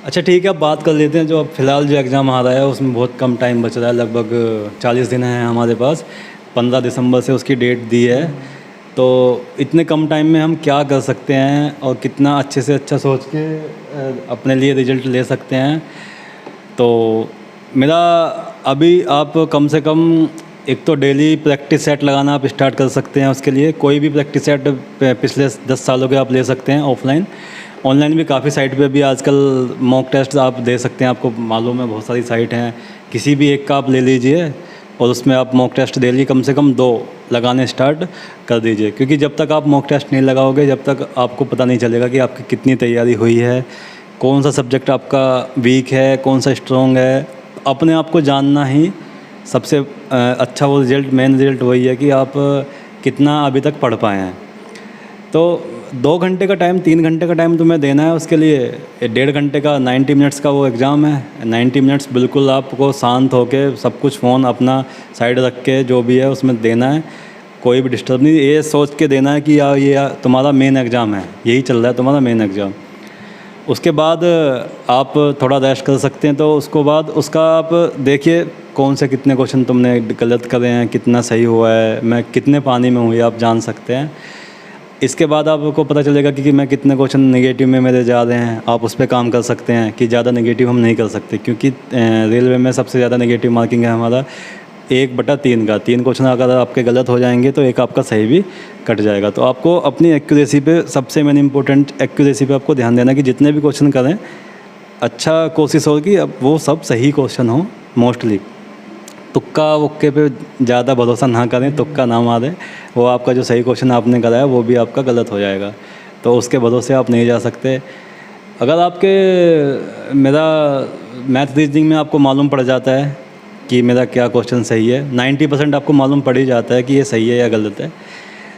अच्छा ठीक है, अब बात कर लेते हैं जो अब फ़िलहाल जो एग्ज़ाम आ रहा है उसमें बहुत कम टाइम बच रहा है, लगभग 40 दिन हैं हमारे पास। 15 दिसंबर से उसकी डेट दी है। तो इतने कम टाइम में हम क्या कर सकते हैं और कितना अच्छे से अच्छा सोच के अपने लिए रिज़ल्ट ले सकते हैं। तो मेरा अभी आप कम से कम एक तो डेली प्रैक्टिस सेट लगाना आप स्टार्ट कर सकते हैं। उसके लिए कोई भी प्रैक्टिस सेट पिछले 10 सालों के आप ले सकते हैं ऑफलाइन। ऑनलाइन भी काफ़ी साइट पे भी आजकल मॉक टेस्ट आप दे सकते हैं, आपको मालूम है बहुत सारी साइट हैं। किसी भी एक का आप ले लीजिए और उसमें आप मॉक टेस्ट डेली कम से कम 2 लगाने स्टार्ट कर दीजिए, क्योंकि जब तक आप मॉक टेस्ट नहीं लगाओगे जब तक आपको पता नहीं चलेगा कि आपकी कितनी तैयारी हुई है, कौन सा सब्जेक्ट आपका वीक है, कौन सा स्ट्रॉन्ग है। अपने आप को जानना ही सबसे अच्छा वो रिज़ल्ट, मेन रिज़ल्ट वही है कि आप कितना अभी तक पढ़ पाए हैं। तो 2 घंटे का टाइम, 3 घंटे का टाइम तुम्हें देना है उसके लिए। 1.5 घंटे का 90 मिनट्स का वो एग्ज़ाम है। 90 मिनट्स बिल्कुल आपको शांत होके सब कुछ फ़ोन अपना साइड रख के जो भी है उसमें देना है, कोई भी डिस्टर्ब नहीं। ये सोच के देना है कि यार ये तुम्हारा मेन एग्ज़ाम है, यही चल रहा है तुम्हारा मेन एग्ज़ाम। उसके बाद आप थोड़ा रेस्ट कर सकते हैं। तो उसको बाद उसका आप देखिए कौन से कितने क्वेश्चन तुमने गलत करे हैं, कितना सही हुआ है, मैं कितने पानी में हूँ ये आप जान सकते हैं। इसके बाद आपको पता चलेगा कि मैं कितने क्वेश्चन नेगेटिव में मेरे जा रहे हैं। आप उस पर काम कर सकते हैं कि ज़्यादा नेगेटिव हम नहीं कर सकते, क्योंकि रेलवे में सबसे ज़्यादा नेगेटिव मार्किंग है हमारा 1/3 का। 3 क्वेश्चन अगर आपके गलत हो जाएंगे तो एक आपका सही भी कट जाएगा। तो आपको अपनी एक्यूरेसी पे, सबसे मेन इंपॉर्टेंट एक्यूरेसी पे आपको ध्यान देना कि जितने भी क्वेश्चन करें अच्छा कोशिश हो कि अब वो सब सही क्वेश्चन हो। मोस्टली तुक्का वुक्के पे ज़्यादा भरोसा ना करें, तुक्का ना मारें। वो आपका जो सही क्वेश्चन आपने कराया वो भी आपका गलत हो जाएगा, तो उसके भरोसे आप नहीं जा सकते। अगर आपके मेरा मैथ रीजनिंग में आपको मालूम पड़ जाता है कि मेरा क्या क्वेश्चन सही है, 90% आपको मालूम पड़ ही जाता है कि ये सही है या गलत है।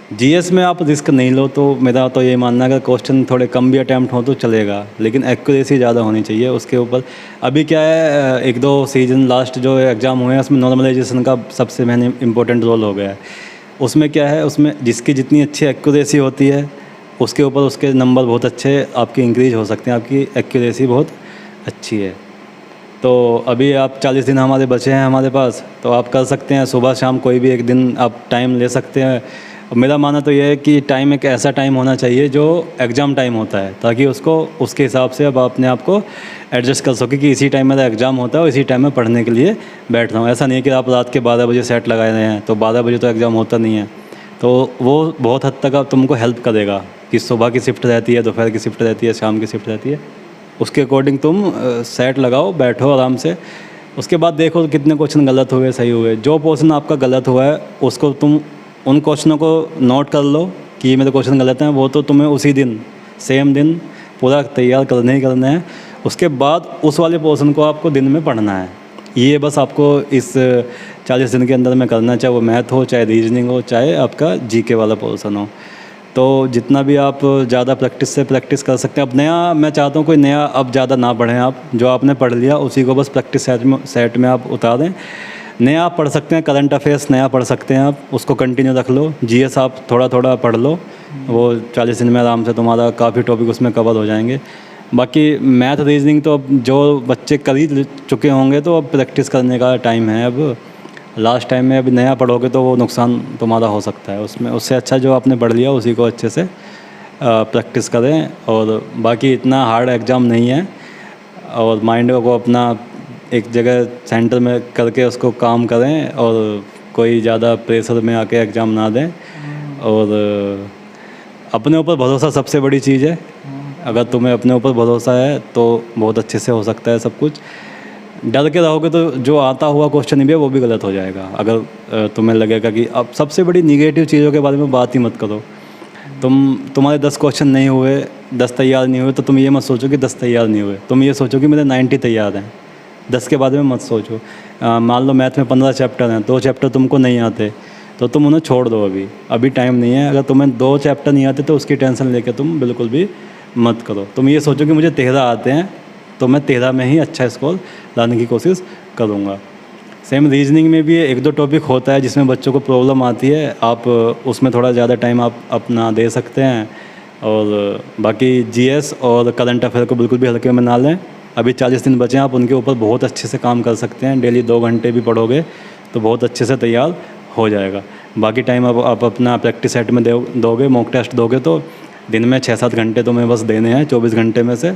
जीएस में आप रिस्क नहीं लो, तो मेरा तो ये मानना है अगर क्वेश्चन थोड़े कम भी अटैम्प्ट हो तो चलेगा, लेकिन एक्यूरेसी ज़्यादा होनी चाहिए उसके ऊपर। अभी क्या है, 1-2 सीजन लास्ट जो एग्ज़ाम हुए हैं उसमें नॉर्मलाइजेशन का सबसे मेन इंपॉर्टेंट रोल हो गया है। उसमें क्या है, उसमें जिसकी जितनी अच्छी एक्यूरेसी होती है उसके ऊपर उसके नंबर बहुत अच्छे आपके इंक्रीज हो सकते हैं। आपकी एक्यूरेसी बहुत अच्छी है। तो अभी आप 40 दिन हमारे बचे हैं हमारे पास, तो आप कर सकते हैं सुबह शाम कोई भी एक दिन आप टाइम ले सकते हैं। और मेरा मानना तो यह है कि टाइम एक ऐसा टाइम होना चाहिए जो एग्ज़ाम टाइम होता है, ताकि उसको उसके हिसाब से अब अपने आप को एडजस्ट कर सके कि इसी टाइम मेरा एग्ज़ाम होता है और इसी टाइम में पढ़ने के लिए बैठ रहा हूँ। ऐसा नहीं है कि आप रात के 12 बजे सेट लगाए रहे हैं तो 12 बजे तो एग्ज़ाम होता नहीं है। तो वो बहुत हद तक अब तुमको हेल्प करेगा कि सुबह की शिफ्ट रहती है, दोपहर की शिफ्ट रहती है, शाम की शिफ्ट रहती है, उसके अकॉर्डिंग तुम सेट लगाओ, बैठो आराम से। उसके बाद देखो कितने क्वेश्चन गलत हुए, सही हुए। जो पोर्शन आपका गलत हुआ है उसको तुम उन क्वेश्चनों को नोट कर लो कि मेरे क्वेश्चन गलत हैं, वो तो तुम्हें उसी दिन सेम दिन पूरा तैयार करने ही करना है। उसके बाद उस वाले पोर्शन को आपको दिन में पढ़ना है। ये बस आपको इस 40 दिन के अंदर में करना है, चाहे वो मैथ हो, चाहे रीजनिंग हो, चाहे आपका जीके वाला पोर्शन हो। तो जितना भी आप ज़्यादा प्रैक्टिस से प्रैक्टिस कर सकते हैं। अब नया मैं चाहता हूँ कोई नया अब ज़्यादा ना पढ़ें आप, जो आपने पढ़ लिया उसी को बस प्रैक्टिस सेट में आप उतार दें। नया आप पढ़ सकते हैं, करंट अफेयर्स नया पढ़ सकते हैं आप, उसको कंटिन्यू रख लो। जीएस आप थोड़ा थोड़ा पढ़ लो, वो 40 दिन में आराम से तुम्हारा काफ़ी टॉपिक उसमें कवर हो जाएंगे। बाकी मैथ रीजनिंग तो अब जो बच्चे कर ही चुके होंगे तो अब प्रैक्टिस करने का टाइम है। अब लास्ट टाइम में अभी नया पढ़ोगे तो वो नुकसान तुम्हारा हो सकता है उसमें। उससे अच्छा जो आपने पढ़ लिया उसी को अच्छे से प्रैक्टिस करें। और बाकी इतना हार्ड एग्ज़ाम नहीं है, और माइंड को अपना एक जगह सेंटर में करके उसको काम करें, और कोई ज़्यादा प्रेशर में आके एग्ज़ाम ना दें। और अपने ऊपर भरोसा सबसे बड़ी चीज़ है। अगर तुम्हें अपने ऊपर भरोसा है तो बहुत अच्छे से हो सकता है सब कुछ। डर के रहोगे तो जो आता हुआ क्वेश्चन भी है वो भी गलत हो जाएगा। अगर तुम्हें लगेगा कि अब सबसे बड़ी निगेटिव चीज़ों के बारे में बात ही मत करो। तुम्हारे 10 क्वेश्चन नहीं हुए, 10 तैयार नहीं हुए, तो तुम ये मत सोचो कि 10 तैयार नहीं हुए, तुम ये सोचो कि मेरे 90 तैयार हैं। 10 के बारे में मत सोचो। मान लो मैथ में 15 चैप्टर हैं, 2 चैप्टर तुमको नहीं आते तो तुम उन्हें छोड़ दो, अभी टाइम नहीं है। अगर तुम्हें 2 चैप्टर नहीं आते तो उसकी टेंशन लेकर तुम बिल्कुल भी मत करो। तुम ये सोचो कि मुझे 13 आते हैं तो मैं 13 में ही अच्छा स्कोर लाने की कोशिश करूँगा। सेम रीजनिंग में भी 1-2 टॉपिक होता है जिसमें बच्चों को प्रॉब्लम आती है, आप उसमें थोड़ा ज़्यादा टाइम आप अपना दे सकते हैं। और बाकी जीएस और करंट अफेयर को बिल्कुल भी हल्के में ना लें। अभी 40 दिन बचे हैं, आप उनके ऊपर बहुत अच्छे से काम कर सकते हैं। डेली 2 घंटे भी पढ़ोगे तो बहुत अच्छे से तैयार हो जाएगा। बाकी टाइम आप अपना प्रैक्टिस सेट में दोगे, मॉक टेस्ट दोगे तो दिन में 6-7 घंटे तुम्हें बस देने हैं 24 घंटे में से,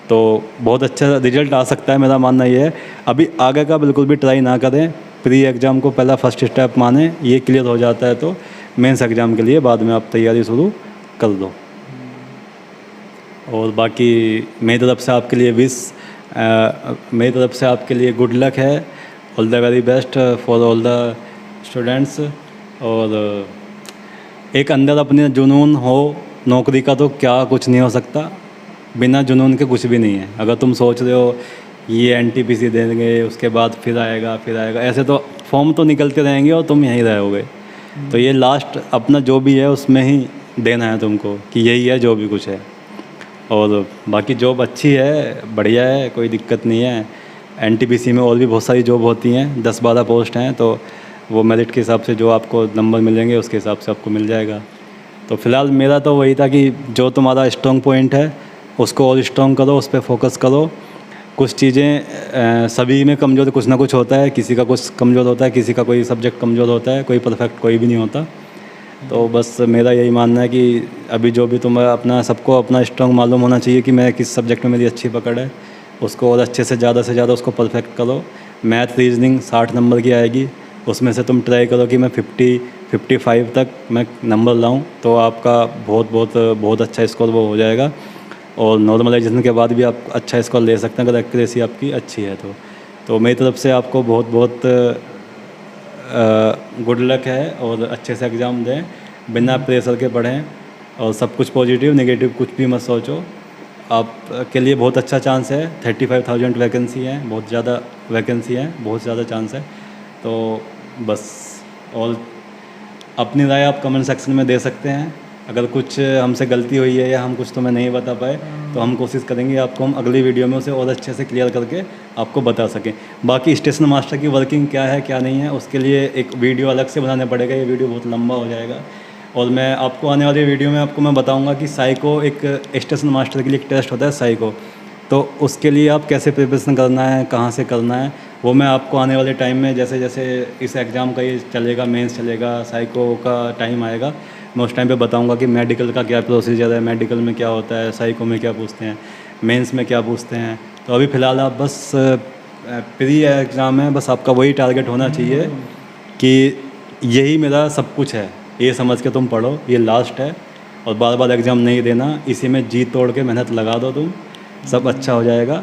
तो बहुत अच्छा रिजल्ट आ सकता है। मेरा मानना ये है अभी आगे का बिल्कुल भी ट्राई ना करें, प्री एग्ज़ाम को पहला फर्स्ट स्टेप माने, ये क्लियर हो जाता है तो मेंस एग्ज़ाम के लिए बाद में आप तैयारी शुरू कर दो। और बाकी मेरी तरफ से आपके लिए मेरी तरफ से आपके लिए गुड लक है। All the very best for all the students. और एक अंदर अपने जुनून हो नौकरी का तो क्या कुछ नहीं हो सकता, बिना जुनून के कुछ भी नहीं है। अगर तुम सोच रहे हो ये एनटीपीसी देंगे उसके बाद फिर आएगा, ऐसे तो फॉर्म तो निकलते रहेंगे और तुम यहीं रहोगे। तो ये लास्ट अपना जो भी है उसमें ही देना है तुमको कि यही है जो भी कुछ है। और बाकी जॉब अच्छी है, बढ़िया है, कोई दिक्कत नहीं है। एनटीपीसी में और भी बहुत सारी जॉब होती हैं, 10-12 पोस्ट हैं, तो वो मेरिट के हिसाब से जो आपको नंबर मिलेंगे उसके हिसाब से आपको मिल जाएगा। तो फ़िलहाल मेरा तो वही था कि जो तुम्हारा स्ट्रॉन्ग पॉइंट है उसको और स्ट्रॉन्ग करो, उस पर फोकस करो। कुछ चीज़ें सभी में कमज़ोर कुछ ना कुछ होता है, किसी का कुछ कमज़ोर होता है, किसी का कोई सब्जेक्ट कमज़ोर होता है, कोई परफेक्ट कोई भी नहीं होता। तो बस मेरा यही मानना है कि अभी जो भी तुम्हें अपना सबको अपना स्ट्रॉन्ग मालूम होना चाहिए कि मैं किस सब्जेक्ट में मेरी अच्छी पकड़ है, उसको और अच्छे से ज़्यादा उसको परफेक्ट करो। मैथ रीजनिंग 60 नंबर की आएगी, उसमें से तुम ट्राई करो कि मैं 50-55 तक मैं नंबर लाऊं, तो आपका बहुत अच्छा स्कोर वो हो जाएगा। और नॉर्मलाइजेशन के बाद भी आप अच्छा स्कोर ले सकते हैं अगर एक्यूरेसी आपकी अच्छी है तो मेरी तरफ से आपको बहुत गुड लक है। और अच्छे से एग्ज़ाम दें, बिना प्रेशर के पढ़ें, और सब कुछ पॉजिटिव नेगेटिव कुछ भी मत सोचो। आपके लिए बहुत अच्छा चांस है, 35,000 वैकेंसी है, बहुत ज़्यादा वैकेंसी है, बहुत ज़्यादा चांस है। तो बस, और अपनी राय आप कमेंट सेक्शन में दे सकते हैं। अगर कुछ हमसे गलती हुई है या हम कुछ तुम्हें नहीं बता पाए तो हम कोशिश करेंगे आपको हम अगली वीडियो में उसे और अच्छे से क्लियर करके आपको बता सकें। बाकी स्टेशन मास्टर की वर्किंग क्या है क्या नहीं है उसके लिए एक वीडियो अलग से बनाना पड़ेगा, ये वीडियो बहुत लंबा हो जाएगा। और मैं आपको आने वाली वीडियो में आपको मैं बताऊँगा कि साइको एक स्टेशन मास्टर के लिए एक टेस्ट होता है साइको, तो उसके लिए आप कैसे प्रिपरेशन करना है, कहाँ से करना है, वो मैं आपको आने वाले टाइम में जैसे जैसे इस एग्ज़ाम का ये चलेगा, मेंस चलेगा, साइको का टाइम आएगा, मैं उस टाइम पे बताऊंगा कि मेडिकल का क्या प्रोसीजर है, मेडिकल में क्या होता है, साइको में क्या पूछते हैं, मेंस में क्या पूछते हैं। तो अभी फ़िलहाल आप बस प्री एग्ज़ाम है, बस आपका वही टारगेट होना चाहिए कि यही मेरा सब कुछ है, ये समझ के तुम पढ़ो, ये लास्ट है, और बार बार एग्ज़ाम नहीं देना, इसी में जी तोड़ के मेहनत लगा दो तुम, सब अच्छा हो जाएगा।